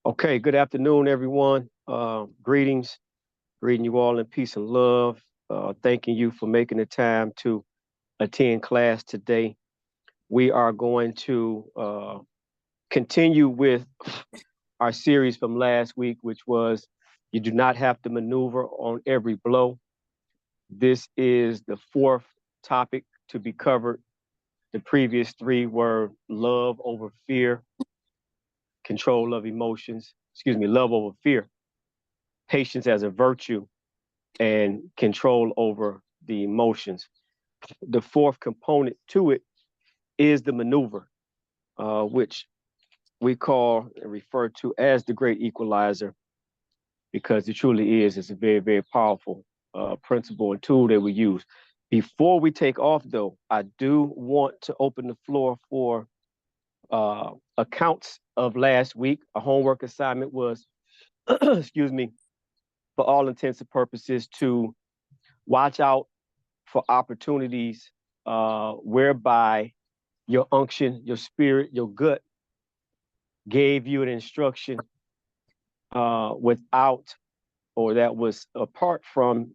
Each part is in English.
Okay, good afternoon, everyone. Greeting you all in peace and love. Thanking you for making the time to attend class today. We are going to continue with our series from last week, which was You Do Not Have to Maneuver on Every Blow. This is the fourth topic to be covered. The previous three were love over fear, control of emotions, love over fear, patience as a virtue, and control over the emotions. The fourth component to it is the maneuver, which we call and refer to as the great equalizer, because it truly is. It's a very, very powerful principle and tool that we use. Before we take off, though, I do want to open the floor for accounts of last week. A homework assignment was, excuse me, for all intents and purposes, to watch out for opportunities whereby your unction, your spirit, your gut gave you an instruction without, or that was apart from,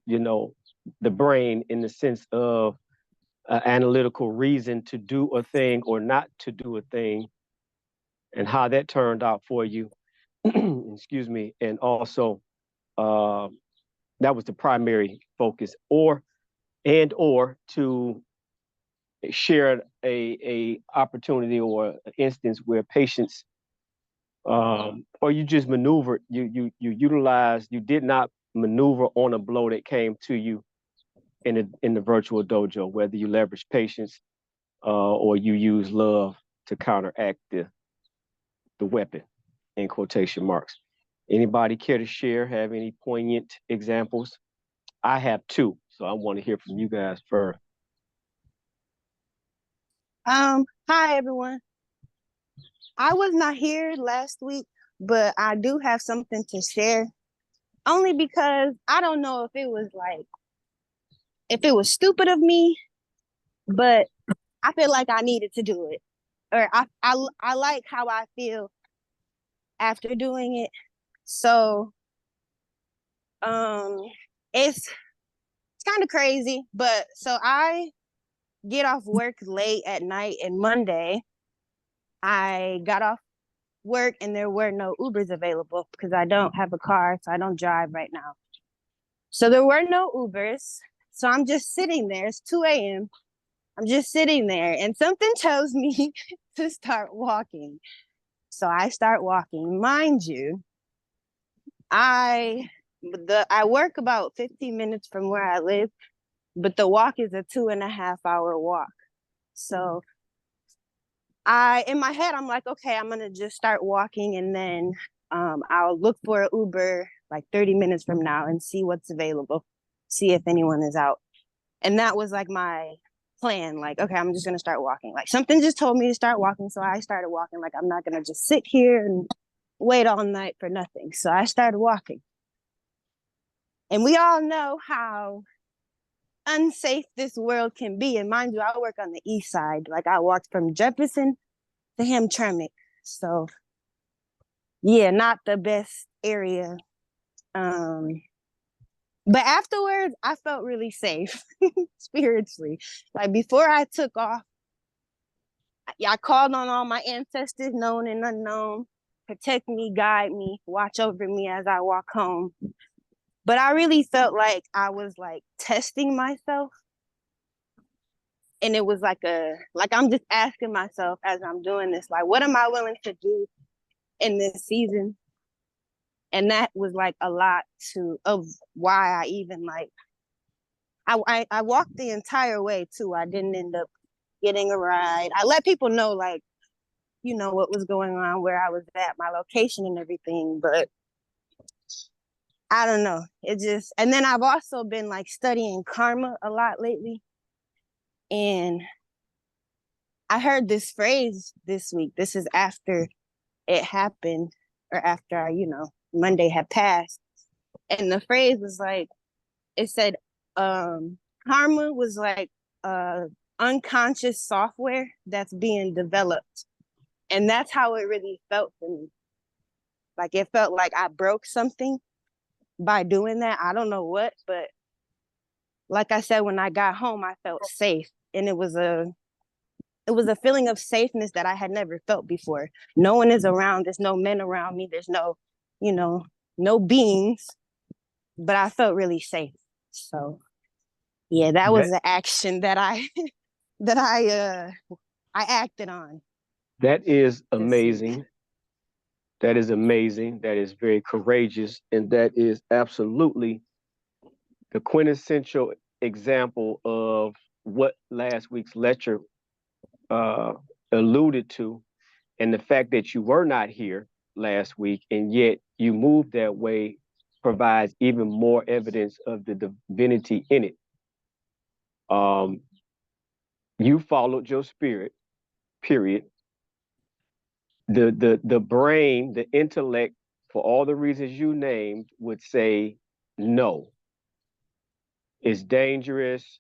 the brain, in the sense of analytical reason to do a thing or not to do a thing, and how that turned out for you. Excuse me. And also, uh, that was the primary focus, or to share a opportunity or an instance where patience, or you just maneuvered, you utilized, you did not maneuver on a blow that came to you in the virtual dojo, whether you leverage patience or you use love to counteract the weapon, in quotation marks. Anybody care to share? Have any poignant examples? I have two, so I want to hear from you guys first. Hi everyone. I was not here last week, but I do have something to share. Only because I don't know if it was stupid of me, but I feel like I needed to do it. Or I like how I feel after doing it. So um it's kind of crazy, but so I get off work late at night, and Monday I got off work and there were no Ubers available because I don't have a car, so I don't drive right now. So there were no Ubers. So I'm just sitting there. It's 2 a.m. I'm just sitting there, and something tells me to start walking. So I start walking. Mind you, I work about 15 minutes from where I live, but the walk is a 2.5 hour walk. So I, in my head, I'm like, okay, I'm gonna just start walking, and then I'll look for an Uber like 30 minutes from now and see what's available, see if anyone is out. And that was like my plan. Like, okay, I'm just gonna start walking. Like something just told me to start walking, so I started walking. Like I'm not gonna just sit here and wait all night for nothing. So I started walking. And we all know how unsafe this world can be. And mind you, I work on the east side. Like I walked from Jefferson to Hamtramck. So yeah, not the best area. Um, but afterwards, I felt really safe spiritually. Like before I took off, I called on all my ancestors, known and unknown, protect me, guide me, watch over me as I walk home. But I really felt like I was like testing myself. And it was like I'm just asking myself as I'm doing this, like, what am I willing to do in this season? And that was like a lot of why I even like, I walked the entire way too. I didn't end up getting a ride. I let people know, like, what was going on, where I was at, my location and everything. But I don't know. It just, and then I've also been like studying karma a lot lately. And I heard this phrase this week. This is after it happened, or after Monday had passed. And the phrase was like, it said, karma was like unconscious software that's being developed. And that's how it really felt for me. Like it felt like I broke something by doing that. I don't know what, but like I said, when I got home, I felt safe. And it was a feeling of safeness that I had never felt before. No one is around, there's no men around me, there's no, you know, no beings, but I felt really safe. So yeah, that was That the action that I that I acted on that is this week. amazing. That is amazing. That is very courageous, and that is absolutely the quintessential example of what last week's lecture uh, alluded to, and the fact that you were not here last week, and yet you moved that way, provides even more evidence of the divinity in it. Um, you followed your spirit. Period. The brain, the intellect, for all the reasons you named, would say no. It's dangerous.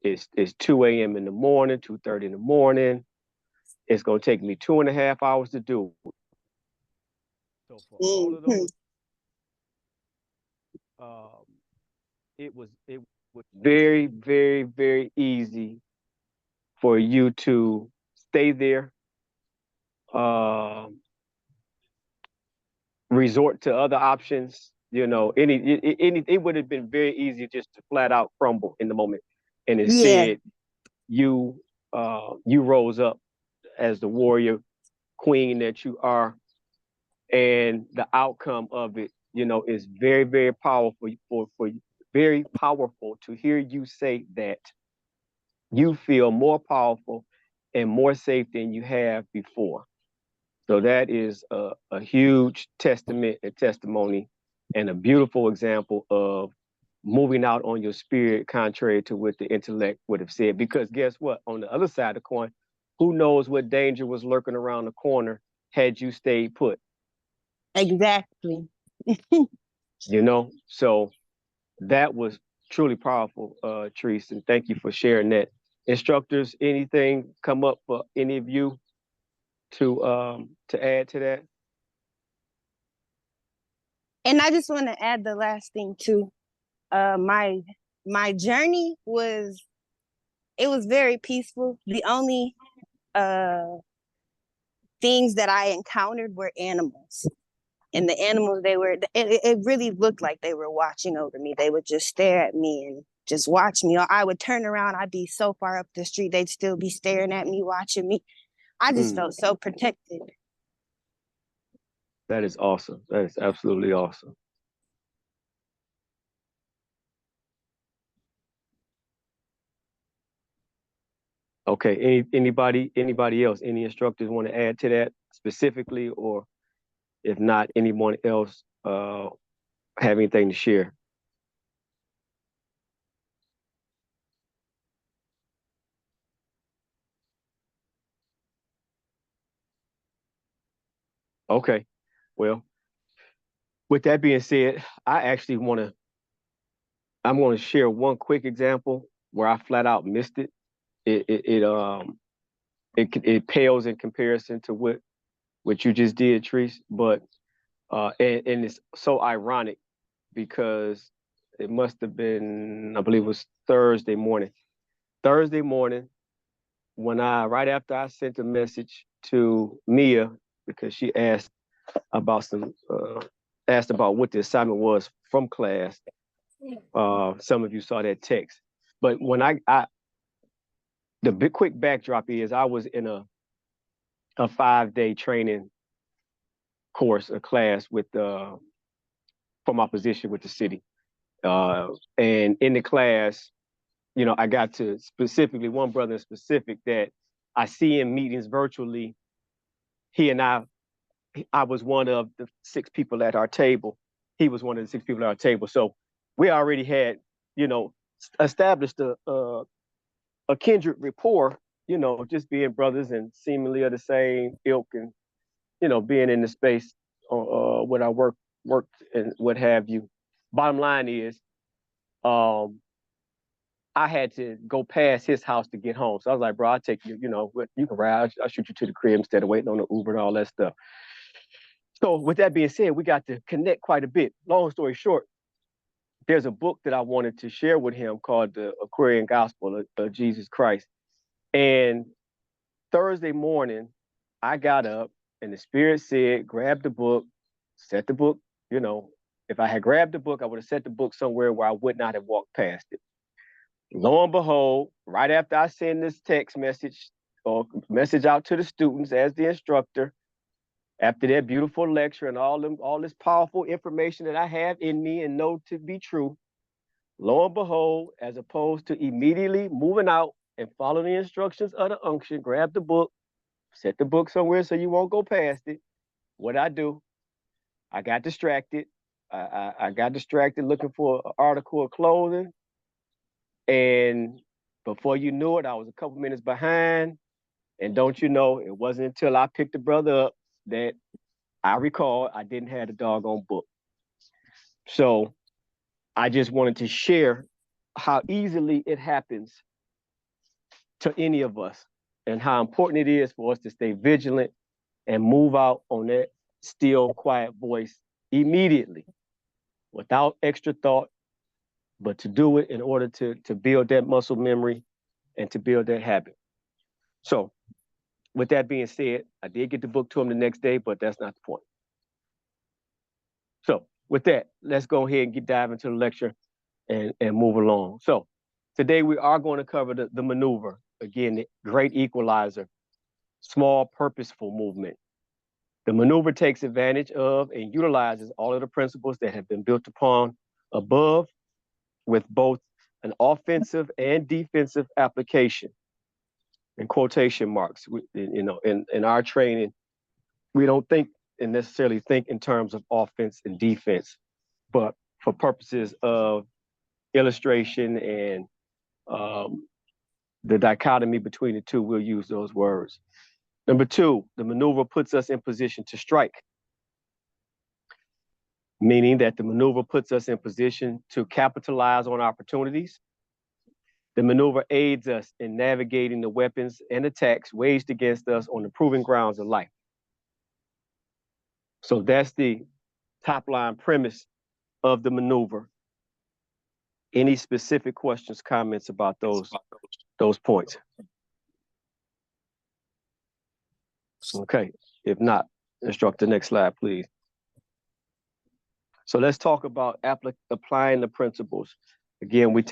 It's 2 a.m. in the morning, 2:30 in the morning. It's gonna take me 2.5 hours to do it. So for all of Mm-hmm. those, um, it was very, very, very easy for you to stay there, um, resort to other options. It would have been very easy just to flat out crumble in the moment, and Yeah, instead you rose up as the warrior queen that you are, and the outcome of it, is very, very powerful for very powerful to hear you say that you feel more powerful and more safe than you have before. So that is a huge testament and testimony and a beautiful example of moving out on your spirit, contrary to what the intellect would have said. Because guess what? On the other side of the coin, who knows what danger was lurking around the corner had you stayed put, exactly. So that was truly powerful, Treese, and thank you for sharing that. Instructors, anything come up for any of you to add to that? And I just want to add the last thing too. My journey was, it was very peaceful. The only uh things that I encountered were animals. And the animals, it really looked like they were watching over me. They would just stare at me and just watch me. Or I would turn around, I'd be so far up the street, they'd still be staring at me, watching me. I just Mm, felt so protected. that is awesome. That is absolutely awesome. Okay. Anybody else? Any instructors want to add to that specifically, or if not, anyone else have anything to share? Okay. Well, with that being said, I'm going to share one quick example where I flat out missed it. It pales in comparison to what you just did, Treese. But and it's so ironic because it must have been, I believe it was Thursday morning. Thursday morning, when right after I sent a message to Mia, because she about some asked about what the assignment was from class. Some of you saw that text, but when I the big quick backdrop is I was in a 5-day training course, a class with for my position with the city. And in the class, I got to specifically one brother in specific that I see in meetings virtually. He and I was one of the 6 people at our table. He was one of the 6 people at our table. So we already had, you know, established a kindred rapport, just being brothers and seemingly of the same ilk, and, being in the space when I worked and what have you. Bottom line is, um, I had to go past his house to get home. So I was like, bro, I'll take you, you can ride. I'll shoot you to the crib instead of waiting on the Uber and all that stuff. So with that being said, we got to connect quite a bit. Long story short, there's a book that I wanted to share with him called The Aquarian Gospel of Jesus Christ. And Thursday morning, I got up and the Spirit said, grab the book, set the book, you know, if I had grabbed the book, I would have set the book somewhere where I would not have walked past it. Lo and behold, right after I send this text message or message out to the students as the instructor, after that beautiful lecture and all this powerful information that I have in me and know to be true, lo and behold, as opposed to immediately moving out and follow the instructions of the unction, grab the book, set the book somewhere so you won't go past it. What I do, I got distracted. I got distracted looking for an article of clothing. And before you knew it, I was a couple minutes behind. And don't you know, it wasn't until I picked the brother up that I recalled I didn't have the doggone book. So I just wanted to share how easily it happens to any of us and how important it is for us to stay vigilant and move out on that still, quiet voice immediately without extra thought, but to do it in order to build that muscle memory and to build that habit. So with that being said, I did get the book to him the next day, but that's not the point. So with that, let's go ahead and dive into the lecture and move along. So today we are going to cover the maneuver. Again, the great equalizer, small purposeful movement. The maneuver takes advantage of and utilizes all of the principles that have been built upon above with both an offensive and defensive application. In quotation marks, in our training, we don't think and necessarily think in terms of offense and defense, but for purposes of illustration and the dichotomy between the two, we'll use those words. Number two, the maneuver puts us in position to strike, meaning that the maneuver puts us in position to capitalize on opportunities. The maneuver aids us in navigating the weapons and attacks waged against us on the proving grounds of life. So that's the top line premise of the maneuver. Any specific questions, comments about those points? Okay, if not, instructor, next slide, please. So let's talk about applying the principles. Again, we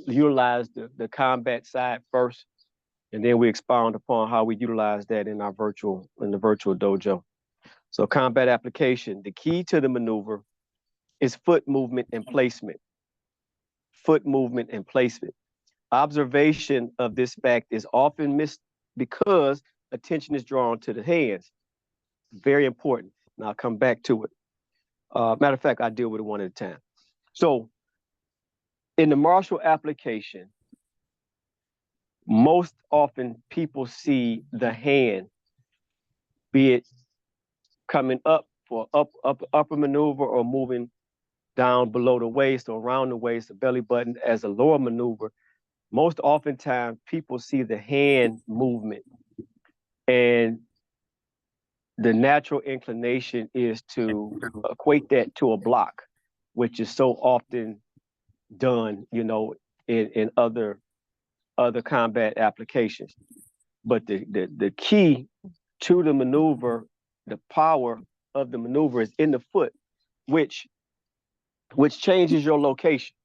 utilize the combat side first, and then we expound upon how we utilize that in the virtual dojo. So combat application, the key to the maneuver is foot movement and placement. Foot movement and placement. Observation of this fact is often missed because attention is drawn to the hands. Very important. And I'll come back to it. Matter of fact, I deal with it one at a time. So in the martial application, most often people see the hand, be it coming up for upper maneuver or moving down below the waist or around the waist, the belly button as a lower maneuver. Most oftentimes people see the hand movement, and the natural inclination is to equate that to a block, which is so often done, in other combat applications. But the key to the maneuver, the power of the maneuver is in the foot, which changes your location.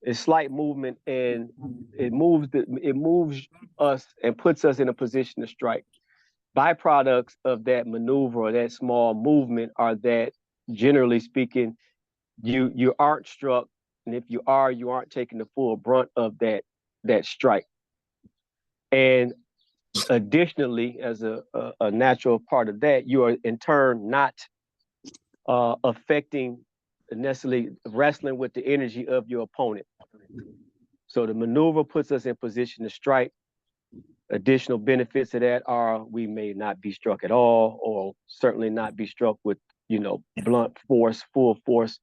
It's slight movement, and it moves us and puts us in a position to strike. Byproducts of that maneuver or that small movement are that, generally speaking, you aren't struck, and if you are, you aren't taking the full brunt of that strike. And additionally, as a natural part of that, you are in turn not affecting necessarily wrestling with the energy of your opponent. So the maneuver puts us in position to strike. Additional benefits of that are we may not be struck at all, or certainly not be struck with, blunt force, full force,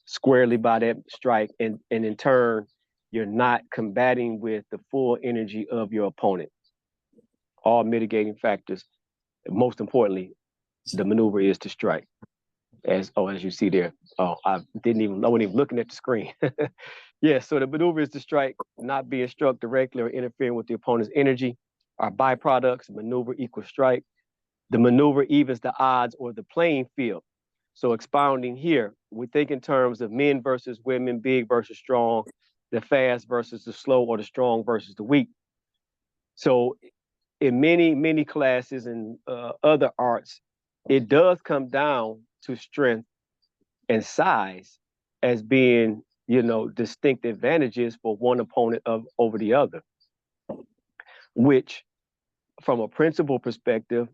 squarely by that strike. And in turn, you're not combating with the full energy of your opponent. All mitigating factors. Most importantly, the maneuver is to strike. As you see there. Oh, I wasn't even looking at the screen. Yeah, so the maneuver is to strike, not being struck directly or interfering with the opponent's energy. Our byproducts, maneuver equals strike. The maneuver evens the odds or the playing field. So expounding here, we think in terms of men versus women, big versus strong, the fast versus the slow, or the strong versus the weak. So in many classes and other arts, it does come down to strength and size as being, distinct advantages for one opponent over the other, which from a principle perspective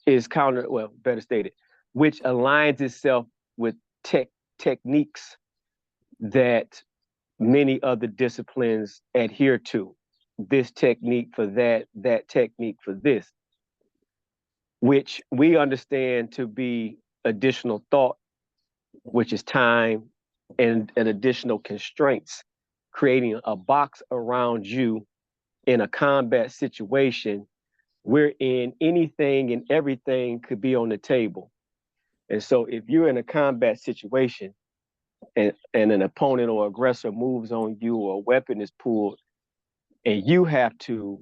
is better stated, which aligns itself with techniques that many other disciplines adhere to. This technique for that, that technique for this, which we understand to be additional thought, which is time, and additional constraints, creating a box around you in a combat situation wherein anything and everything could be on the table. And so if you're in a combat situation and an opponent or aggressor moves on you or a weapon is pulled, and you have to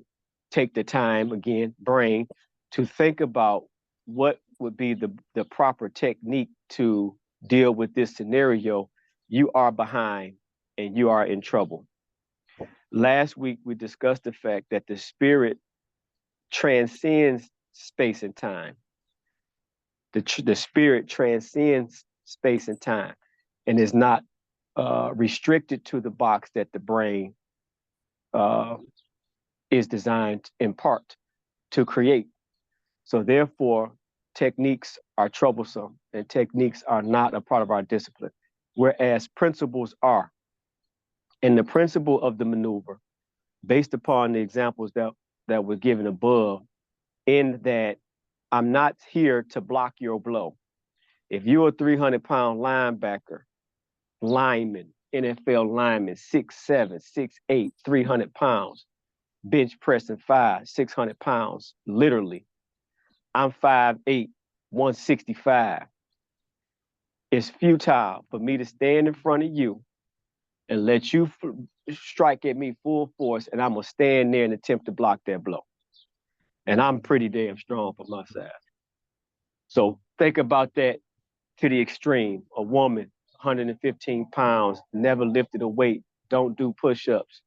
take the time, again, brain, to think about what would be the proper technique to deal with this scenario, you are behind and you are in trouble. Last week, we discussed the fact that the spirit transcends space and time. The spirit transcends space and time and is not restricted to the box that the brain is designed in part to create. So therefore, techniques are troublesome and techniques are not a part of our discipline, whereas principles are. And the principle of the maneuver, based upon the examples that were given above, in that I'm not here to block your blow. If you're a 300-pound linebacker, lineman, NFL lineman, 6'7", 6'8", 300 pounds, bench pressing 600 pounds, literally. I'm 5'8", 165. It's futile for me to stand in front of you and let you strike at me full force, and I'm gonna stand there and attempt to block that blow. And I'm pretty damn strong for my size. So think about that to the extreme. A woman, 115 pounds, never lifted a weight, don't do push-ups.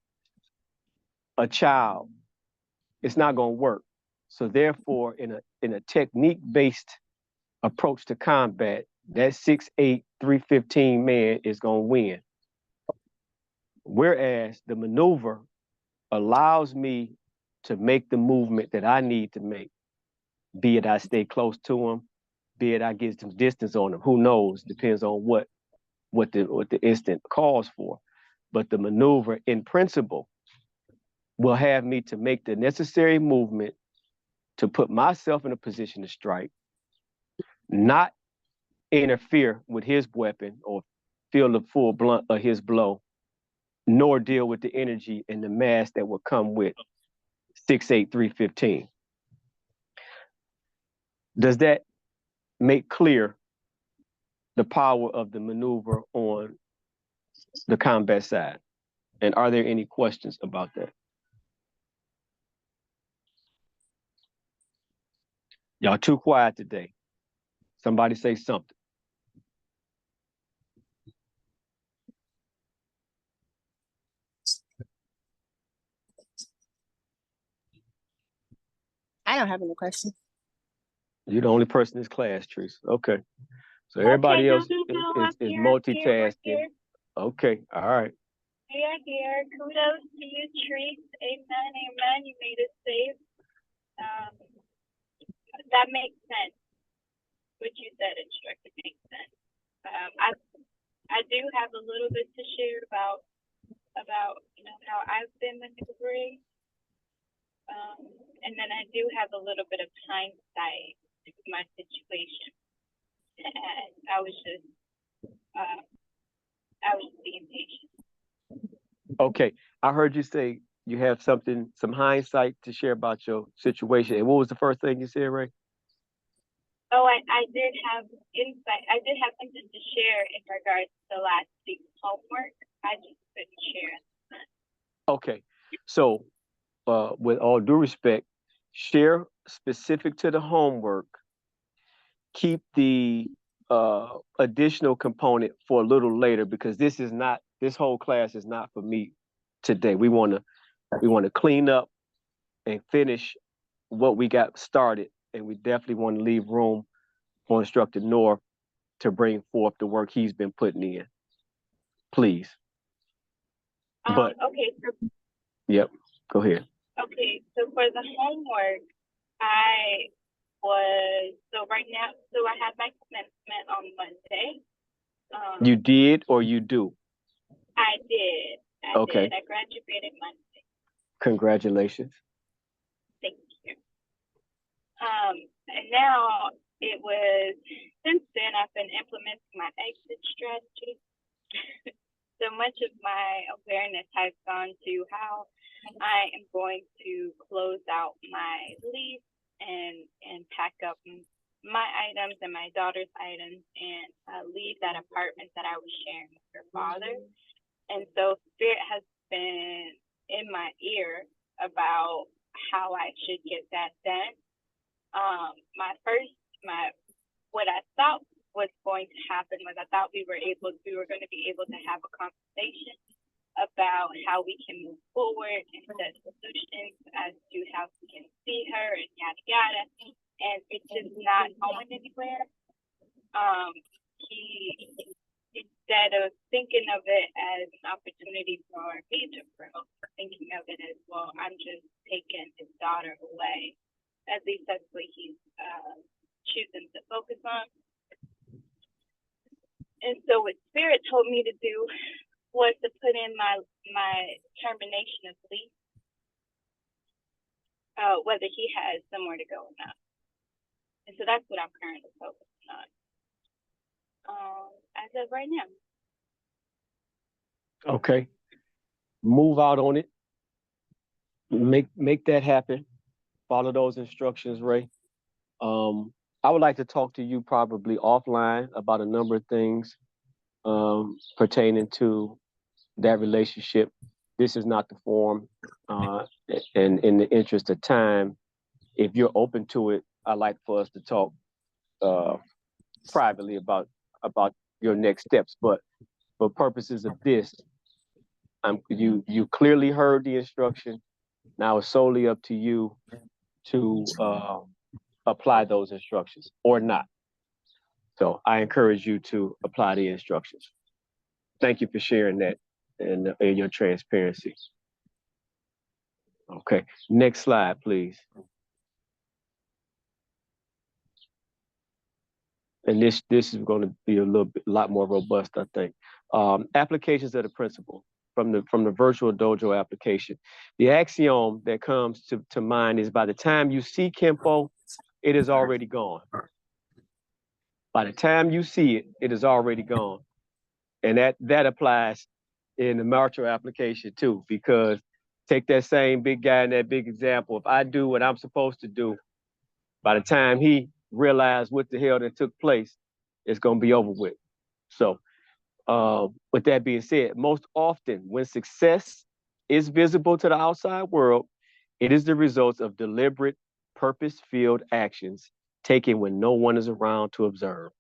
A child, it's not gonna work. So therefore, in a technique-based approach to combat, that 6'8", 315 man is gonna win. Whereas the maneuver allows me to make the movement that I need to make, be it I stay close to him, be it I get some distance on him. Who knows? Depends on what the instant calls for. But the maneuver, in principle, will have me to make the necessary movement to put myself in a position to strike, not interfere with his weapon or feel the full blunt of his blow, nor deal with the energy and the mass that will come with 6'8", 315. Does that make clear the power of the maneuver on the combat side? And are there any questions about that? Y'all too quiet today. Somebody say something. I don't have any questions. You're the only person in this class, Teresa. Okay. So everybody else is multitasking. Okay, all right. We are here. Kudos to you, Trees. Amen, amen. You made it safe. That makes sense. What you said, instructor, makes sense. I do have a little bit to share about how I've been maneuvering. And then I do have a little bit of hindsight to my situation. And I was being patient. Okay, I heard you say you have some hindsight to share about your situation. And what was the first thing you said, Ray? Oh, I did have insight. I did have something to share in regards to last week's homework. I just couldn't share it. Okay. So, with all due respect, share specific to the homework. Keep the additional component for a little later because this whole class is not for me today. We want to clean up and finish what we got started, and we definitely want to leave room for Instructor North to bring forth the work he's been putting in. Please. But Okay, yep, go ahead. okay. So for the homework, right now. So I had my commencement on Monday. You did or you do? I did. Okay. I graduated Monday. Congratulations. Thank you. And now since then I've been implementing my exit strategy. So much of my awareness has gone to how I am going to close out my lease and pack up my items and my daughter's items and leave that apartment that I was sharing with her father. And so Spirit has been in my ear about how I should get that done. What I thought was going to happen was I thought we were going to be able to have a conversation about how we can move forward and set solutions as to how we can see her and yada yada. And it's just not going anywhere. He instead of thinking of it as an opportunity for me to grow, thinking of it as, well, I'm just taking his daughter away. At least that's what he's choosing to focus on. And so what Spirit told me to do was to put in my termination of lease, whether he has somewhere to go or not. And so that's what I'm currently focusing on as of right now. Okay. Move out on it. Make that happen. Follow those instructions, Ray. I would like to talk to you probably offline about a number of things pertaining to that relationship. This is not the forum. And in the interest of time, if you're open to it, I'd like for us to talk privately about your next steps. But for purposes of this, you clearly heard the instruction. Now it's solely up to you to apply those instructions or not. So I encourage you to apply the instructions. Thank you for sharing that and your transparency. Okay, next slide, please. And this is going to be a lot more robust, I think. Applications of the principle from the virtual dojo application. The axiom that comes to mind is by the time you see Kempo, it is already gone. By the time you see it, it is already gone. And that applies in the martial application too, because take that same big guy in that big example. If I do what I'm supposed to do, by the time he realized what the hell that took place, it's going to be over with. So with that being said, most often when success is visible to the outside world, it is the result of deliberate, purpose-filled actions taken when no one is around to observe.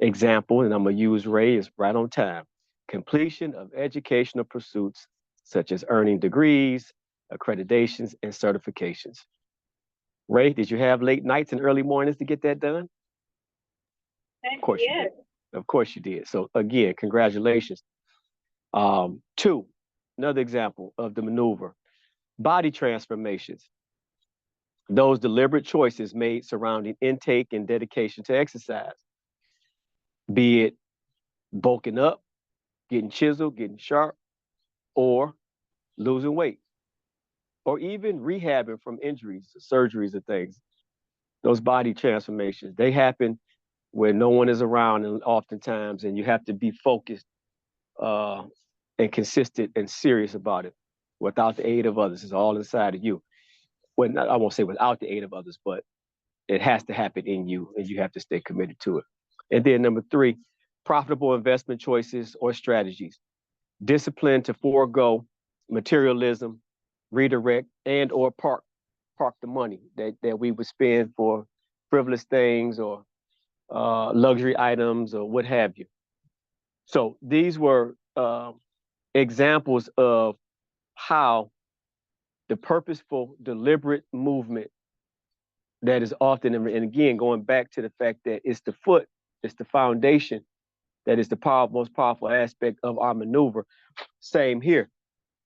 Example, and I'm going to use Ray, is right on time. Completion of educational pursuits such as earning degrees, accreditations, and certifications. Ray, did you have late nights and early mornings to get that done? Of course you did. Of course you did. So again, congratulations. Two, another example of the maneuver, body transformations. Those deliberate choices made surrounding intake and dedication to exercise, be it bulking up, getting chiseled, getting sharp, or losing weight, or even rehabbing from injuries, surgeries, or things. Those body transformations, they happen where no one is around and oftentimes, and you have to be focused and consistent and serious about it without the aid of others. It's all inside of you. Well, I won't say without the aid of others, but It has to happen in you, and you have to stay committed to it. And then number 3, profitable investment choices or strategies. Discipline to forego materialism, redirect, and or park the money that we would spend for frivolous things or luxury items or what have you. So these were examples of how the purposeful, deliberate movement that is often, and again, going back to the fact that it's the foot, it's the foundation that is the most powerful aspect of our maneuver. Same here.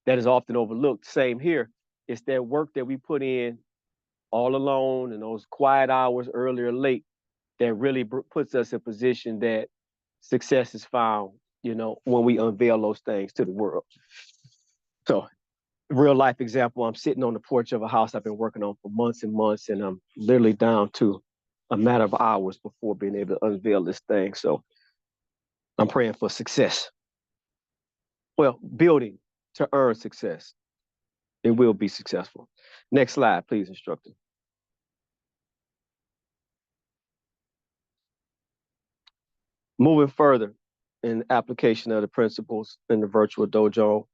That is often overlooked. Same here. It's that work that we put in all alone and those quiet hours, early or late, that really puts us in position that success is found, when we unveil those things to the world. So, real life example, I'm sitting on the porch of a house I've been working on for months and months, and I'm literally down to a matter of hours before being able to unveil this thing. So I'm praying for success. Well, building to earn success. It will be successful. Next slide, please, instructor. Moving further in application of the principles in the virtual dojo.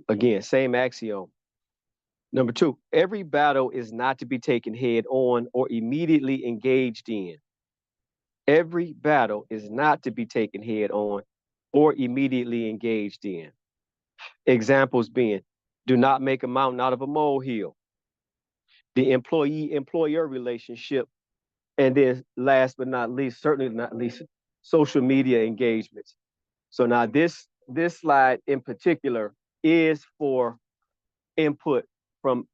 Again, same axiom. Number 2, every battle is not to be taken head on or immediately engaged in. Every battle is not to be taken head on or immediately engaged in. Examples being, do not make a mountain out of a molehill. The employee-employer relationship. And then last but not least, certainly not least, social media engagements. So now this slide in particular is for input from,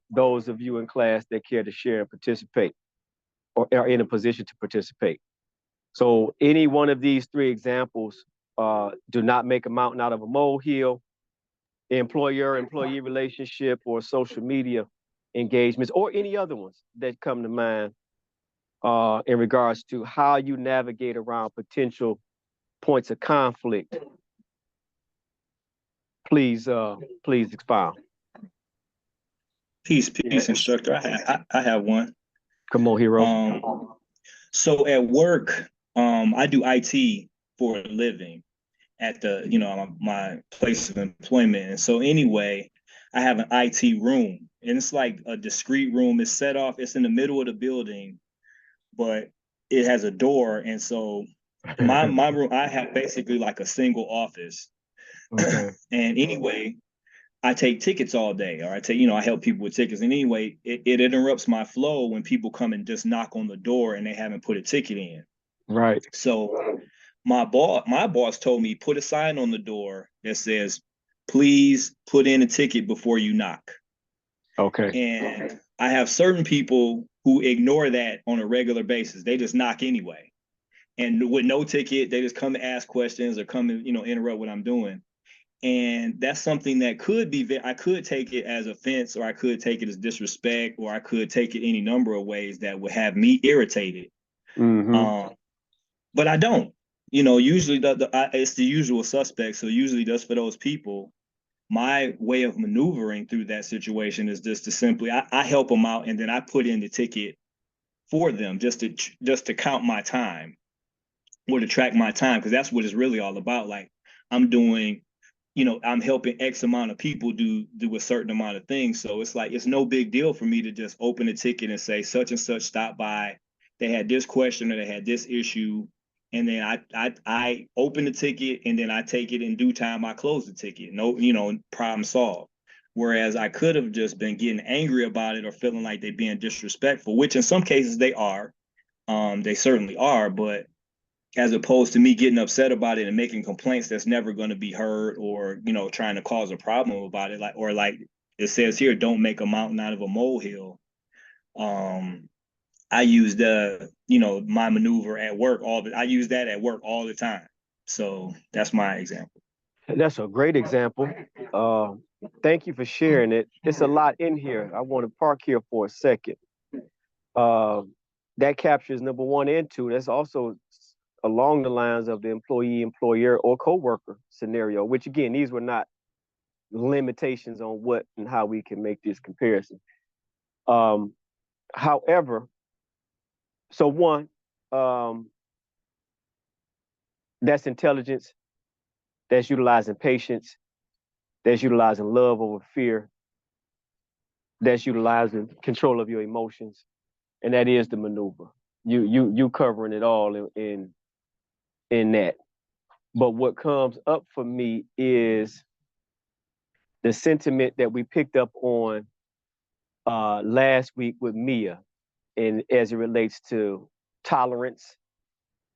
those of you in class that care to share and participate or are in a position to participate. So any one of these 3 examples, do not make a mountain out of a molehill, employer-employee relationship, or social media engagements, or any other ones that come to mind in regards to how you navigate around potential points of conflict. Please expound. Peace, instructor. I have one. Come on, hero. So at work, I do IT for a living at my place of employment. And so anyway, I have an IT room, and it's like a discrete room. It's set off. It's in the middle of the building, but it has a door. And so my room, I have basically like a single office. Okay. And anyway, I take tickets all day, or I help people with tickets. And anyway, it interrupts my flow when people come and just knock on the door and they haven't put a ticket in. Right. So my boss told me, put a sign on the door that says, please put in a ticket before you knock. Okay. And I have certain people who ignore that on a regular basis. They just knock anyway. And with no ticket, they just come to ask questions or come and, interrupt what I'm doing. And that's something that could be, I could take it as offense, or I could take it as disrespect, or I could take it any number of ways that would have me irritated. Mm-hmm. But I don't. Usually it's the usual suspect. So usually just for those people, my way of maneuvering through that situation is just to simply, I help them out, and then I put in the ticket for them just to count my time or to track my time, because that's what it's really all about. Like I'm doing, I'm helping X amount of people do a certain amount of things. So it's like, it's no big deal for me to just open a ticket and say such and such stopped by. They had this question or they had this issue. And then I open the ticket, and then I take it in due time. I close the ticket. No, problem solved. Whereas I could have just been getting angry about it or feeling like they're being disrespectful, which in some cases they are. They certainly are. But as opposed to me getting upset about it and making complaints that's never going to be heard, or, trying to cause a problem about it, like it says here, don't make a mountain out of a molehill. I use my maneuver at work I use that at work all the time. So that's my example. That's a great example. Thank you for sharing it. It's a lot in here. I want to park here for a second. That captures number 1 and 2. That's also along the lines of the employee, employer, or coworker scenario, which again, these were not limitations on what and how we can make this comparison. However, so one, that's intelligence, that's utilizing patience, that's utilizing love over fear, that's utilizing control of your emotions, and that is the maneuver. You covering it all in that. But what comes up for me is the sentiment that we picked up on last week with Mia, and as it relates to tolerance.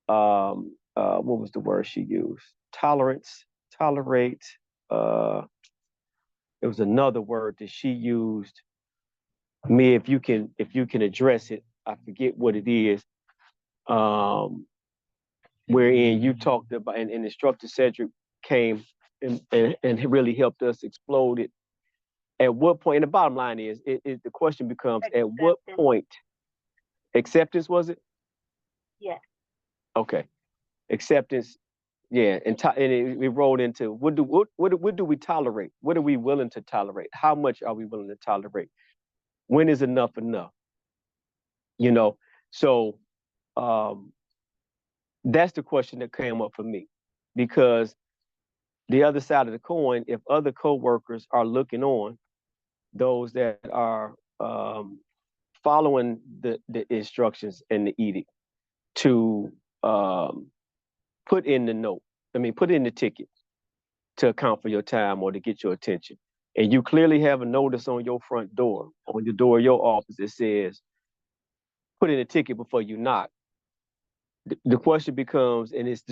What was the word she used? Tolerance, tolerate. Uh, it was another word that she used. Mia, if you can address it, I forget what it is. Wherein you talked about, and instructor Cedric came and really helped us explode it. At what point, and the bottom line is, the question becomes, at what point, acceptance was it? Yes. Okay. Acceptance, yeah, and it rolled into what do we tolerate? What are we willing to tolerate? How much are we willing to tolerate? When is enough enough? You know, so that's the question that came up for me, because the other side of the coin, if other coworkers are looking on, those that are following the instructions and the edict to put in the note, put in the ticket to account for your time or to get your attention. And you clearly have a notice on your front door, on the door of your office that says, put in a ticket before you knock. The question becomes, and it's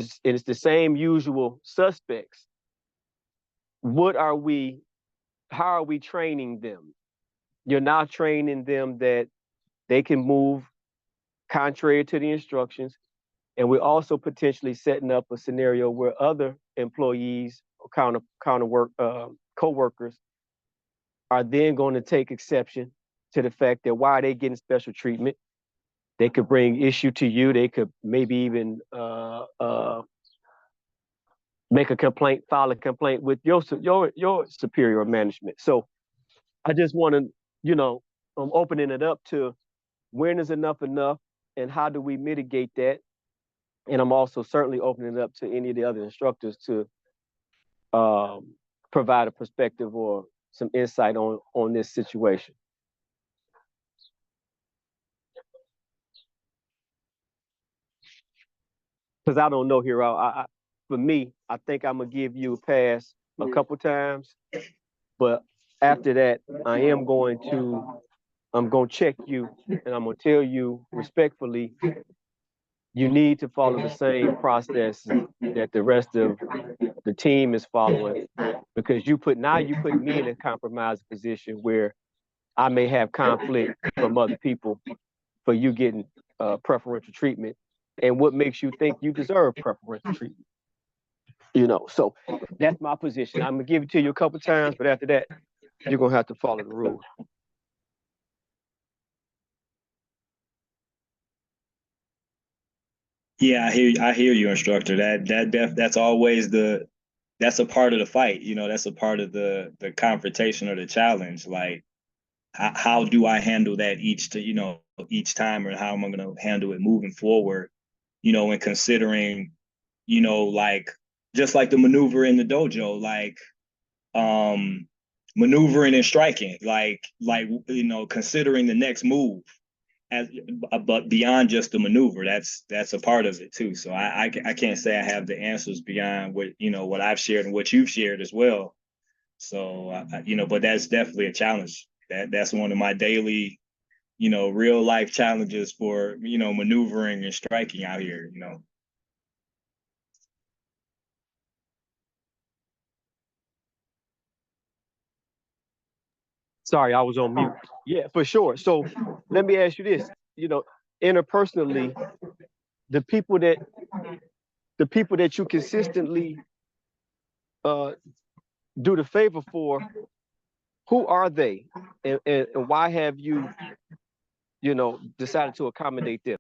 the same usual suspects. How are we training them? You're now training them that they can move contrary to the instructions. And we're also potentially setting up a scenario where other employees or co-workers are then going to take exception to the fact that why are they getting special treatment? They could bring issue to you. They could maybe even make a complaint, file a complaint with your superior management. So I just want to, I'm opening it up to when is enough, and how do we mitigate that? And I'm also certainly opening it up to any of the other instructors to provide a perspective or some insight on this situation. Because I don't know here. For me, I think I'm gonna give you a pass a couple times, but after that, I'm gonna check you, and I'm gonna tell you respectfully, you need to follow the same process that the rest of the team is following, because you put me in a compromised position where I may have conflict from other people for you getting preferential treatment, and what makes you think you deserve preferential treatment. So that's my position. I'm gonna give it to you a couple times, but after that, you're gonna have to follow the rules. Yeah, I hear you, instructor. That's always that's a part of the fight. That's a part of the confrontation or the challenge. Like, how do I handle that each time, or how am I going to handle it moving forward? And considering, like, just like the maneuver in the dojo, like, maneuvering and striking, like, considering the next move, as but beyond just the maneuver, that's a part of it too. So I can't say I have the answers beyond what I've shared and what you've shared as well. So but that's definitely a challenge. That's one of my daily, real life challenges for maneuvering and striking out here. Sorry, I was on mute. Yeah, for sure. So let me ask you this: interpersonally, the people that you consistently uh, do the favor for, who are they, and why have you, decided to accommodate them?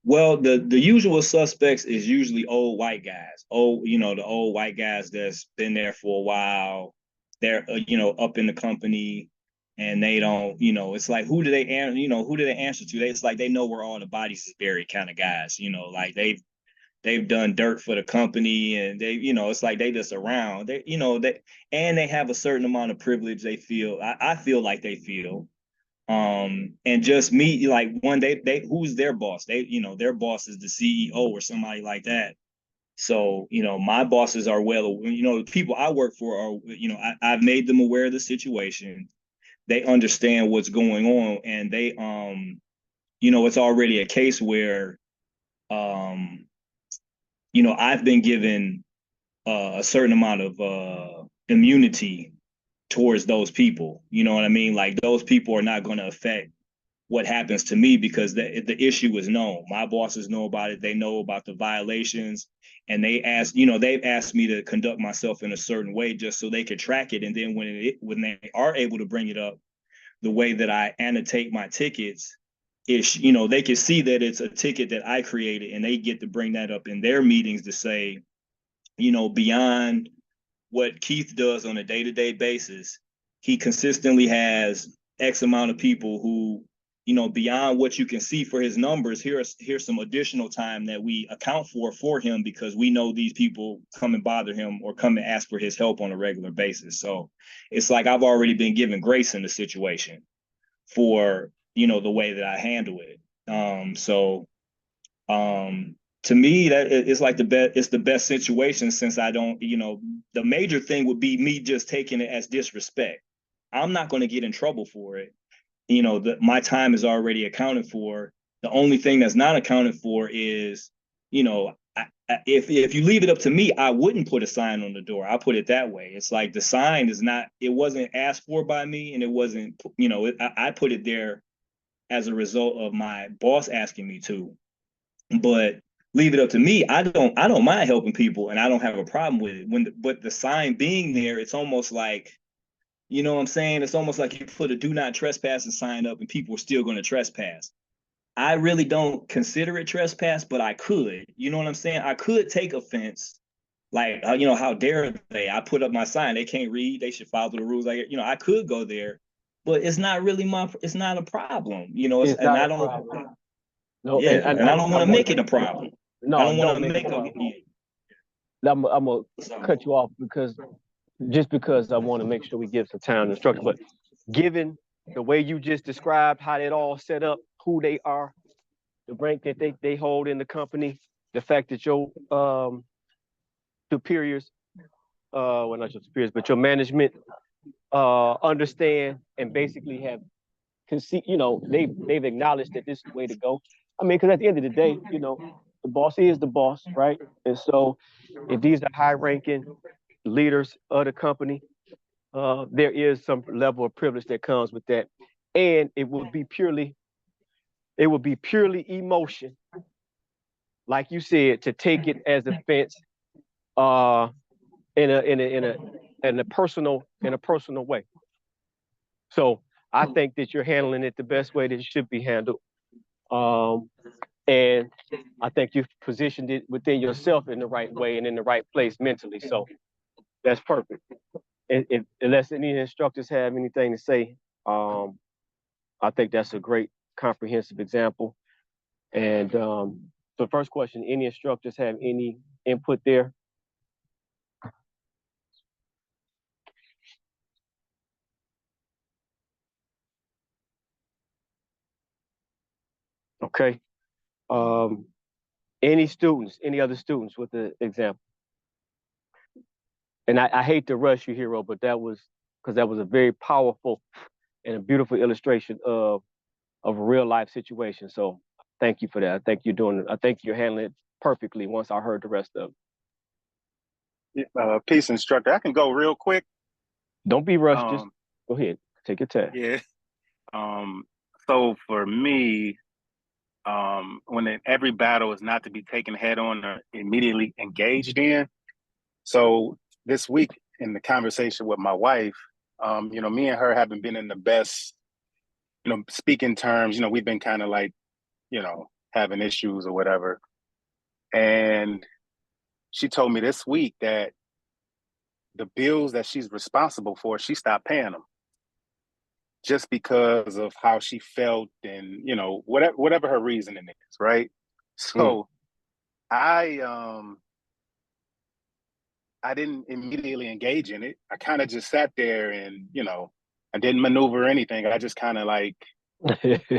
Well, the usual suspects is usually old white guys. The old white guys that's been there for a while. They're up in the company. and they don't, it's like, who do they answer to? It's like they know where all the bodies is buried kind of guys, like they've done dirt for the company, and they, it's like they just around. And they have a certain amount of privilege they feel. I feel like they feel. And just me, like one day, who's their boss? Their boss is the CEO or somebody like that. So, my bosses are the people I work for are, I've made them aware of the situation. They understand what's going on, and they, it's already a case where, I've been given a certain amount of immunity towards those people. You know what I mean? Like, those people are not going to affect what happens to me, because the issue is known. My bosses know about it. They know about the violations, and they've asked me to conduct myself in a certain way just so they could track it. And then when they are able to bring it up, the way that I annotate my tickets, they can see that it's a ticket that I created, and they get to bring that up in their meetings to say, beyond what Keith does on a day-to-day basis, he consistently has X amount of people who, beyond what you can see for his numbers, here's some additional time that we account for him, because we know these people come and bother him or come and ask for his help on a regular basis. So it's like I've already been given grace in the situation for, the way that I handle it. To me, that it's like it's the best situation, since I don't, the major thing would be me just taking it as disrespect. I'm not going to get in trouble for it. My time is already accounted for. The only thing that's not accounted for is, if you leave it up to me, I wouldn't put a sign on the door. I'll put it that way. It's like the sign it wasn't asked for by me, and it wasn't, I put it there as a result of my boss asking me to. But leave it up to me, I don't mind helping people, and I don't have a problem with it. But the sign being there, it's almost like, you know what I'm saying? It's almost like you put a do not trespass and sign up, and people are still going to trespass. I really don't consider it trespass, but I could. You know what I'm saying? I could take offense. Like, how dare they? I put up my sign. They can't read. They should follow the rules. Like, I could go there, but it's not really it's not a problem. It's And not I a don't. problem. No, Yeah, and and I don't want to make it a problem. I no, don't want don't to make make a a. problem. I'm gonna cut you off because I want to make sure we give some time to instruction. But given the way you just described how it all set up, who they are, the rank that they hold in the company, the fact that your superiors, well, not your superiors, but your management understand and basically have they've acknowledged that this is the way to go. I mean, because at the end of the day, the boss is the boss, right? And so if these are high-ranking leaders of the company, there is some level of privilege that comes with that, and it would be purely emotion, like you said, to take it as offense, uh, in a personal way. So I think that you're handling it the best way that it should be handled. Um, and I think you've positioned it within yourself in the right way and in the right place mentally. So that's perfect. Unless any instructors have anything to say, I think that's a great comprehensive example. And so first question, any instructors have any input there? Okay. Um, any other students with the example? And I hate to rush you, Hero, but that was a very powerful and a beautiful illustration of a real life situation. So thank you for that. I think you're handling it perfectly once I heard the rest of it. Peace, instructor. I can go real quick. Don't be rushed. Just go ahead. Take your time. Yeah. So for me, when every battle is not to be taken head on or immediately engaged in. So this week in the conversation with my wife, me and her haven't been in the best, speaking terms. We've been kind of like, having issues or whatever. And she told me this week that the bills that she's responsible for, she stopped paying them. just because of how she felt and, you know, whatever her reasoning is, right? So I didn't immediately engage in it. I kind of just sat there and, you know, I didn't maneuver anything. I just kind of like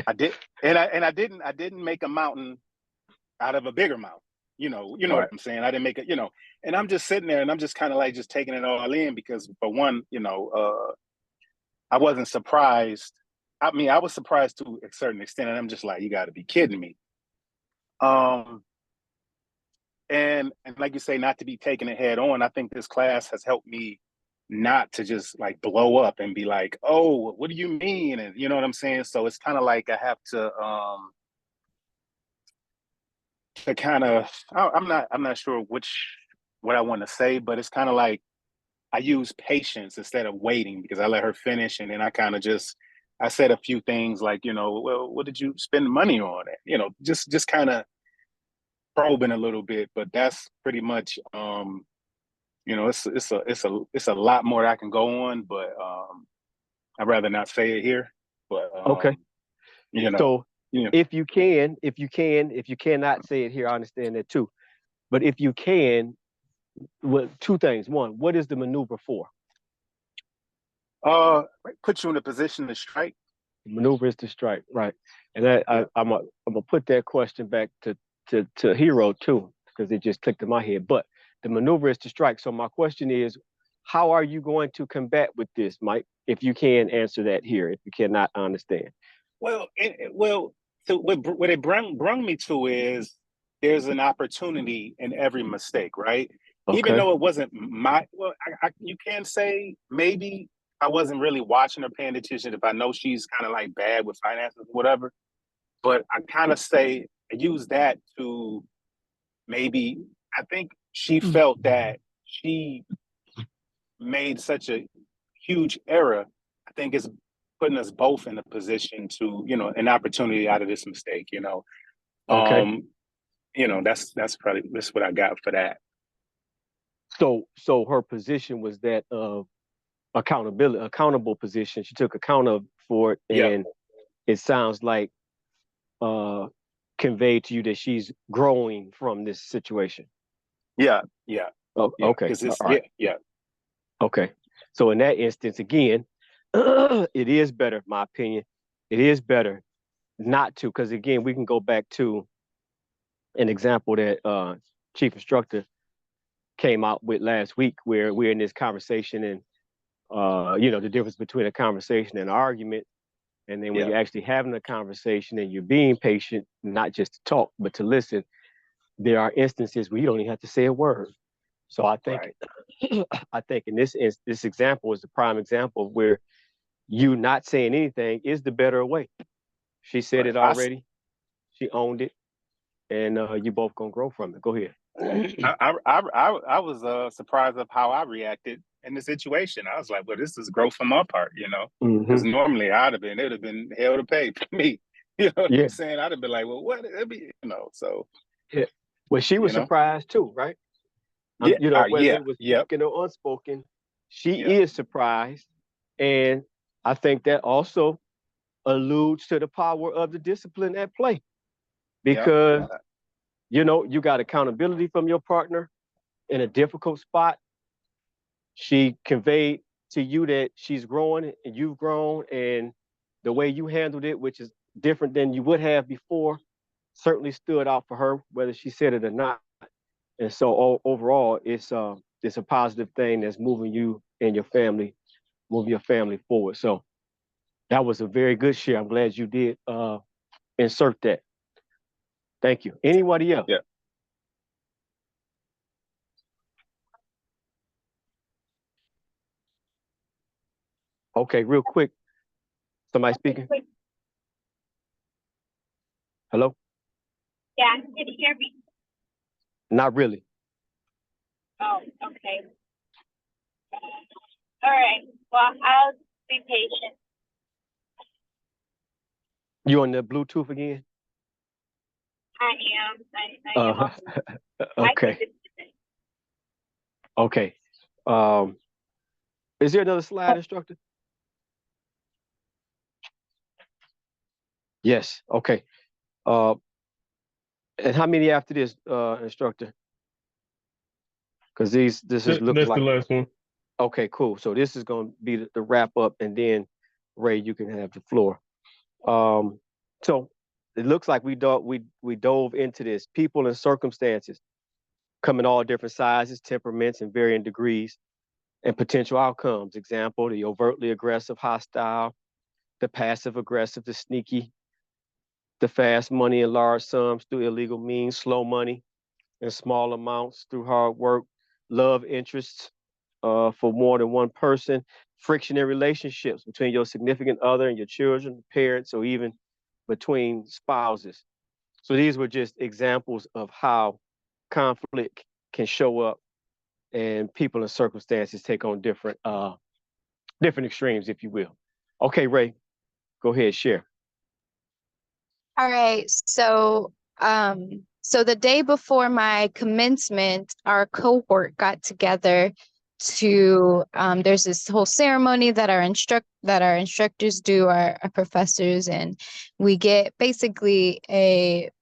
I did, and I didn't make a mountain out of a bigger mountain. You know Right. what I'm saying? I didn't make it, you know. And I'm just sitting there and I'm just kind of like just taking it all in because for one, you know, I wasn't surprised. I mean, I was surprised to a certain extent, and I'm just like, you got to be kidding me. Um, and like you say, not to be taking it head on. I think this class has helped me not to just like blow up and be like, oh, what do you mean? And you know what I'm saying? So it's kind of like I have to kind of I'm not sure what I want to say, but it's kind of like I use patience instead of waiting because I let her finish and then I kind of just I said a few things like, you know, well, what did you spend money on? You know, just kind of probing a little bit, but that's pretty much you know, it's a lot more that I can go on, but I'd rather not say it here. But Okay. you know, So you know, if you cannot say it here, I understand that too. But if you can, well, two things. One, what is the maneuver for? put you in a position to strike. The maneuver is to strike, right? And that, Yeah. I'm gonna put that question back to Hero too, because it just clicked in my head. But the maneuver is to strike. So my question is, how are you going to combat with this, Mike? If you can answer that here, if you cannot, I understand. Well, well, so what it brung me to is there's an opportunity in every mistake, right? Even Okay. though it wasn't well, you can say maybe I wasn't really watching or paying attention if I know she's kind of like bad with finances, whatever. But I kind of say I use that to maybe I think she felt that she made such a huge error. I think it's putting us both in a position to, you know, an opportunity out of this mistake, you know. Okay. Um, you know, that's what I got for that. So her position was that of accountable position. She took account of for it, Yeah, and it sounds like uh conveyed to you that she's growing from this situation. yeah, yeah, Oh, yeah. okay. Because it's All right. yeah, Okay. So in that instance, again, it is better, my opinion. It is better not to, because again, we can go back to an example that Chief Instructor came out with last week, where we're in this conversation, and the difference between a conversation and an argument. And then when yeah, you're actually having a conversation and you're being patient, not just to talk, but to listen, there are instances where you don't even have to say a word. So I think, right. I think in this example is the prime example of where you not saying anything is the better way. She said Right. it already. She owned it, and you both gonna grow from it. Go ahead. I was surprised of how I reacted in the situation. I was like, well, this is growth from my part, you know, because Hmm. normally it would have been hell to pay for me. You know what Yeah, I'm saying? I'd have been like, well, what? It'd be, you know, so, yeah. Well, she you was know, surprised too, right? yeah, Whether yeah, it was yep, spoken or unspoken, she yeah, is surprised, and I think that also alludes to the power of the discipline at play, yep, because you got accountability from your partner in a difficult spot. She conveyed to you that she's growing and you've grown, and the way you handled it, which is different than you would have before, certainly stood out for her, whether she said it or not. And so overall, it's a positive thing that's moving you and your family, moving your family forward. So that was a very good share. I'm glad you did insert that. Thank you. Anybody else? yeah. Okay, real quick. Somebody speaking? Hello? Yeah, can you hear me? Not really. Oh, okay. All right. Well, I'll be patient. You on the Bluetooth again? I am. I am. Uh, I can okay. Okay. Um, is there another slide, instructor? Yes. Okay. Uh, and how many after this, instructor? Because this is looking That's the like, last one. okay, cool. So this is going to be the wrap up, and then Ray, you can have the floor. Um, so it looks like we dove into this. People and circumstances come in all different sizes, temperaments, and varying degrees, and potential outcomes. Example: the overtly aggressive, hostile; the passive aggressive, the sneaky; the fast money in large sums through illegal means; slow money in small amounts through hard work; love interests for more than one person; friction in relationships between your significant other and your children, parents, or even between spouses. So these were just examples of how conflict can show up and people and circumstances take on different extremes, if you will. Okay, Ray, go ahead, share. All right. So the day before my commencement, our cohort got together to there's this whole ceremony that our instructors do, our professors, and we get basically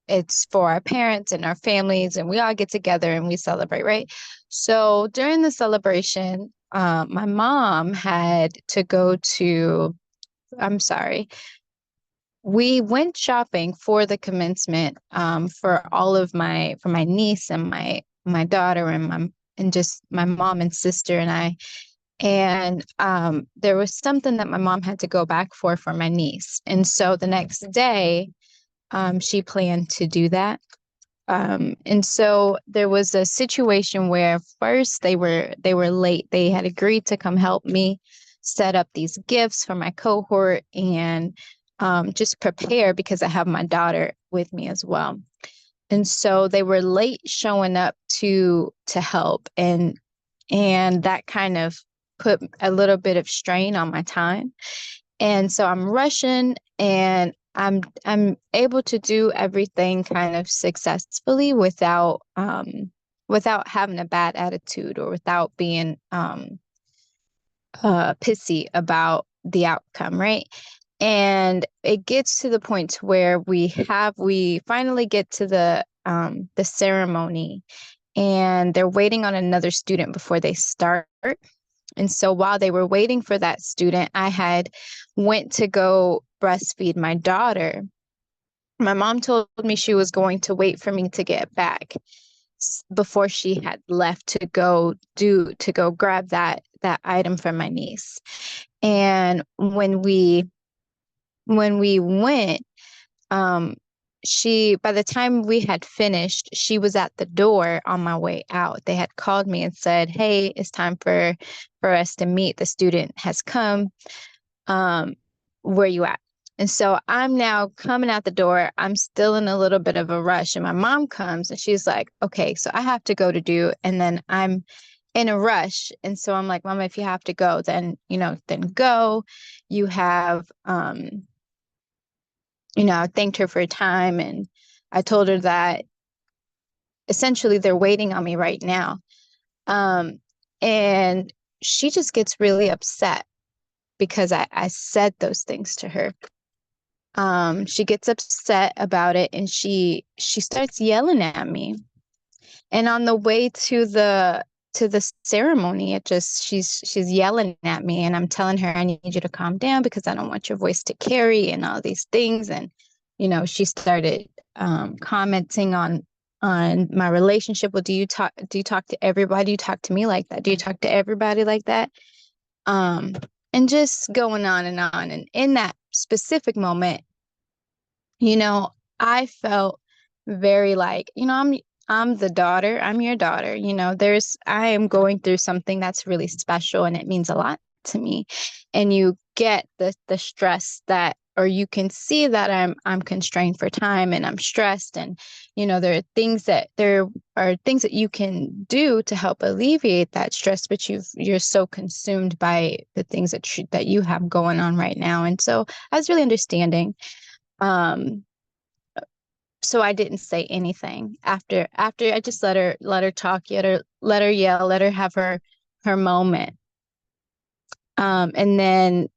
it's for our parents and our families, and we all get together and we celebrate, right? So during the celebration, my mom had to go to, I'm sorry, we went shopping for the commencement for all of for my niece and my daughter and just my mom and sister and I. And there was something that my mom had to go back for my niece. And so the next day, she planned to do that. And so there was a situation where first they were late. They had agreed to come help me set up these gifts for my cohort and just prepare because I have my daughter with me as well. And so they were late showing up to help, and that kind of put a little bit of strain on my time. And so I'm rushing, and I'm able to do everything kind of successfully without having a bad attitude or without being pissy about the outcome, right? And it gets to the point where we finally get to the ceremony, and they're waiting on another student before they start. And so while they were waiting for that student, I had went to go breastfeed my daughter. My mom told me she was going to wait for me to get back before she had left to go grab that item for my niece. And when we went, by the time we had finished, she was at the door on my way out. They had called me and said, "Hey, it's time for us to meet. The student has come. Where you at?" And so I'm now coming out the door. I'm still in a little bit of a rush. And my mom comes and she's like, "Okay, so I have to go to do." And then I'm in a rush. And so I'm like, "Mama, if you have to go, then, then go." You have, I thanked her for her time, and I told her that essentially they're waiting on me right now. And she just gets really upset because I said those things to her. She gets upset about it, and she starts yelling at me. And on the way to the ceremony, she's yelling at me, and I'm telling her, "I need you to calm down because I don't want your voice to carry," and all these things. And she started commenting on my relationship. "Well, do you talk to everybody? Do you talk to me like that? Do you talk to everybody like that?" And just going on and on. And in that specific moment, I felt very like, I'm the daughter, I'm your daughter, I am going through something that's really special, and it means a lot to me. And you get the stress or you can see that I'm constrained for time, and I'm stressed, and there are things that you can do to help alleviate that stress, but you're so consumed by the things that you have going on right now. And so I was really understanding. So I didn't say anything after I just let her talk, let her yell, let her have her moment. And then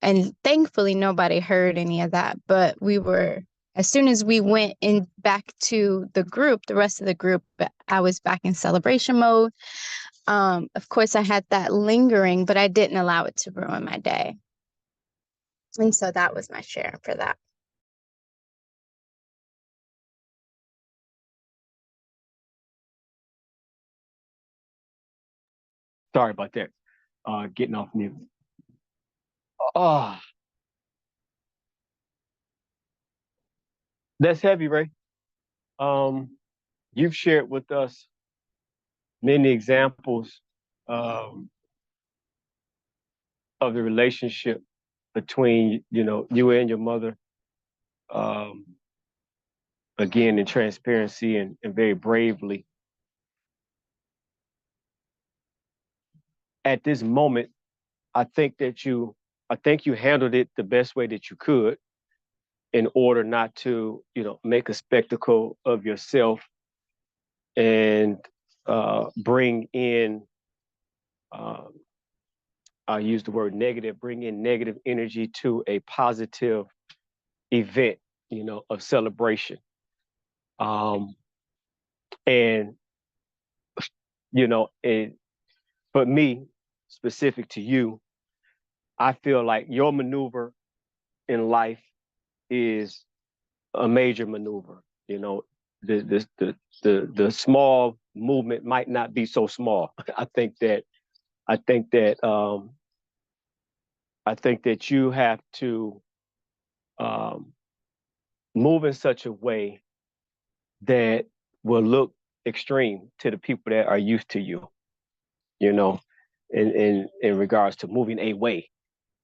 And thankfully, nobody heard any of that. But as soon as we went in back to the group, the rest of the group, I was back in celebration mode. Of course, I had that lingering, but I didn't allow it to ruin my day. And so that was my share for that. Sorry about that. Getting off mute. Oh, that's heavy, Ray. You've shared with us many examples of the relationship between, you and your mother. Again, in transparency and very bravely. At this moment, I think you handled it the best way that you could in order not to, make a spectacle of yourself and bring in, I'll use the word negative, bring in negative energy to a positive event, of celebration. And, but me, specific to you, I feel like your maneuver in life is a major maneuver. The small movement might not be so small. I think that you have to move in such a way that will look extreme to the people that are used to you. In regards to moving away,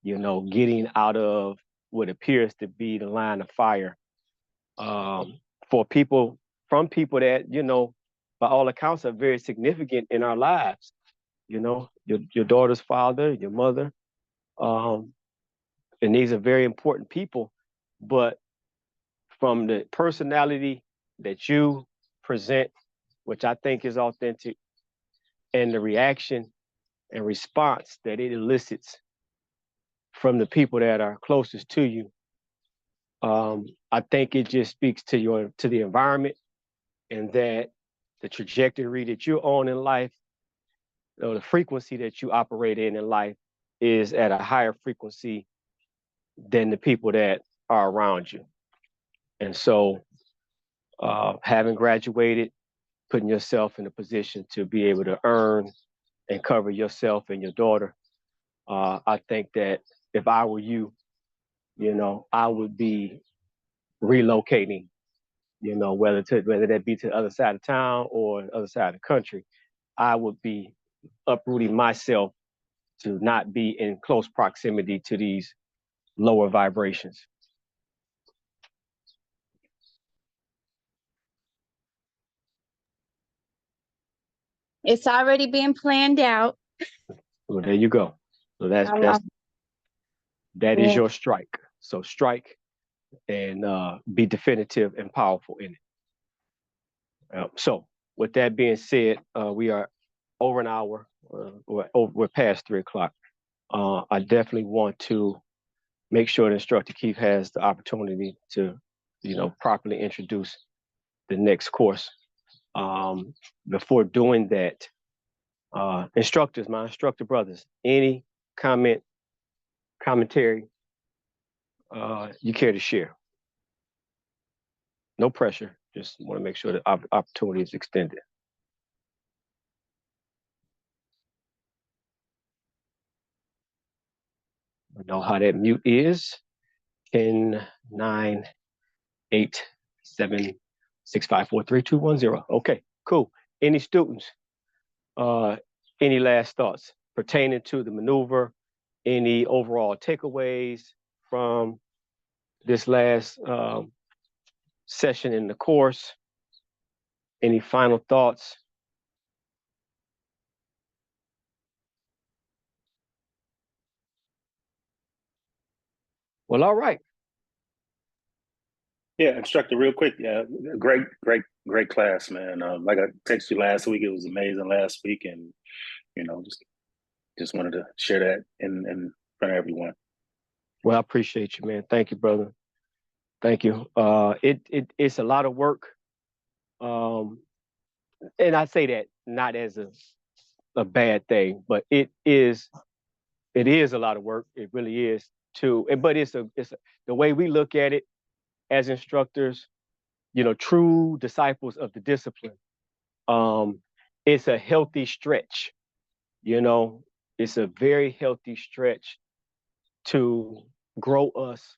getting out of what appears to be the line of fire, from people that, by all accounts are very significant in our lives. Your daughter's father, your mother, and these are very important people. But from the personality that you present, which I think is authentic, and the reaction and response that it elicits from the people that are closest to you, I think it just speaks to the environment, and that the trajectory that you're on in life, or the frequency that you operate in life, is at a higher frequency than the people that are around you. And so, having graduated, putting yourself in a position to be able to earn and cover yourself and your daughter, I think that if I were you, I would be relocating, whether that be to the other side of town or the other side of the country. I would be uprooting myself to not be in close proximity to these lower vibrations. It's already being planned out. Well, there you go. So that is your strike. So strike and be definitive and powerful in it. So with that being said, we are over an hour. We're past 3:00. I definitely want to make sure that Instructor Keith has the opportunity to, properly introduce the next course. Before doing that, instructors, my instructor brothers, any commentary you care to share? No pressure. Just want to make sure that opportunity is extended. I know how that mute is. 10, 9, 8, 7, 6, 5, 4, 3, 2, 1, 0. Okay, cool. Any students? Any last thoughts pertaining to the maneuver? Any overall takeaways from this last session in the course? Any final thoughts? Well, all right. Yeah, instructor, real quick. Yeah, great class, man. Like I texted you last week, it was amazing last week, and just wanted to share that in front of everyone. Well, I appreciate you, man. Thank you, brother. Thank you. It's a lot of work. Um, and I say that not as a bad thing, but it is a lot of work. It really is too. But the way we look at it as instructors, true disciples of the discipline. Um, it's a healthy stretch. You know, it's a very healthy stretch to grow us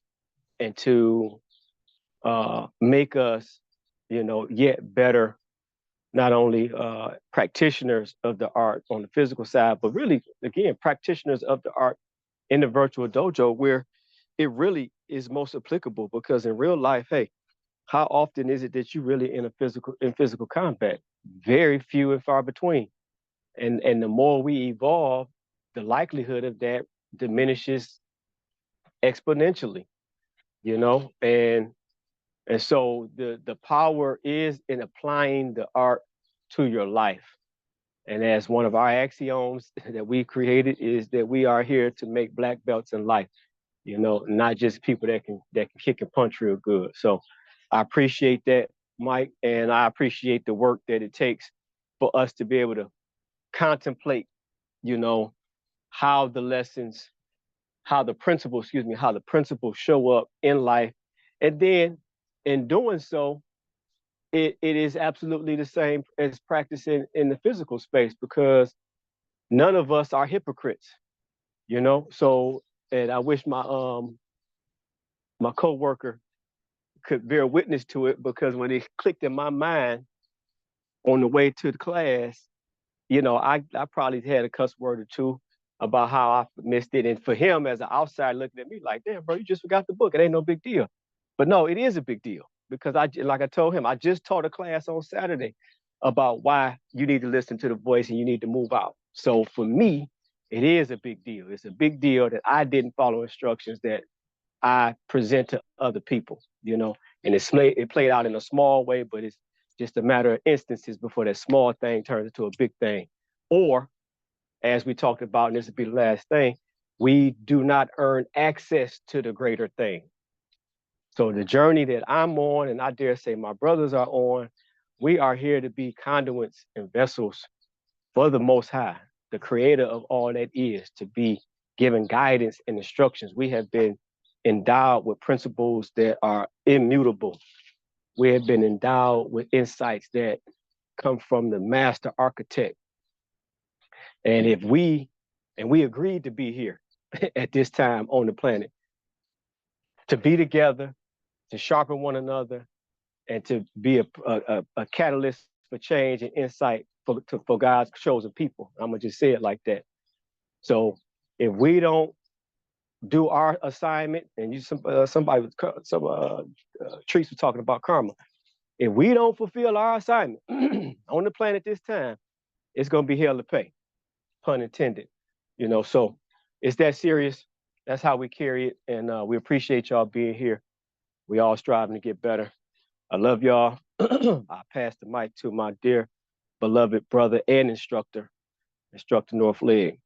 and to make us, yet better, not only practitioners of the art on the physical side, but really, again, practitioners of the art in the virtual dojo where it really is most applicable because in real life, hey, how often is it that you really in physical combat? Very few and far between. And the more we evolve, the likelihood of that diminishes exponentially, and so the power is in applying the art to your life. And as one of our axioms that we created is that we are here to make black belts in life, not just people that can kick and punch real good. So I appreciate that, Mike, and I appreciate the work that it takes for us to be able to contemplate, you know, how the lessons, how the principles show up in life. And then in doing so, it is absolutely the same as practicing in the physical space because none of us are hypocrites, So, and I wish my coworker could bear witness to it because when it clicked in my mind on the way to the class, I probably had a cuss word or two about how I missed it. And for him as an outsider looking at me like, damn, bro, you just forgot the book. It ain't no big deal. But no, it is a big deal because like I told him, I just taught a class on Saturday about why you need to listen to the voice and you need to move out. So for me, it is a big deal. It's a big deal that I didn't follow instructions that I present to other people, and it played out in a small way, but it's just a matter of instances before that small thing turns into a big thing. Or, as we talked about, and this will be the last thing, we do not earn access to the greater thing. So the journey that I'm on, and I dare say my brothers are on, we are here to be conduits and vessels for the Most High, the creator of all that is, to be given guidance and instructions. We have been endowed with principles that are immutable. We have been endowed with insights that come from the master architect. And we agreed to be here at this time on the planet, to be together, to sharpen one another, and to be a catalyst for change and insight for God's chosen people. I'm gonna just say it like that. So if we don't do our assignment, and somebody Treese was talking about karma. If we don't fulfill our assignment on the planet this time, it's gonna be hell to pay, pun intended. So it's that serious. That's how we carry it, and we appreciate y'all being here. We all striving to get better. I love y'all. I pass the mic to my dear, beloved brother and instructor, Instructor North Leg.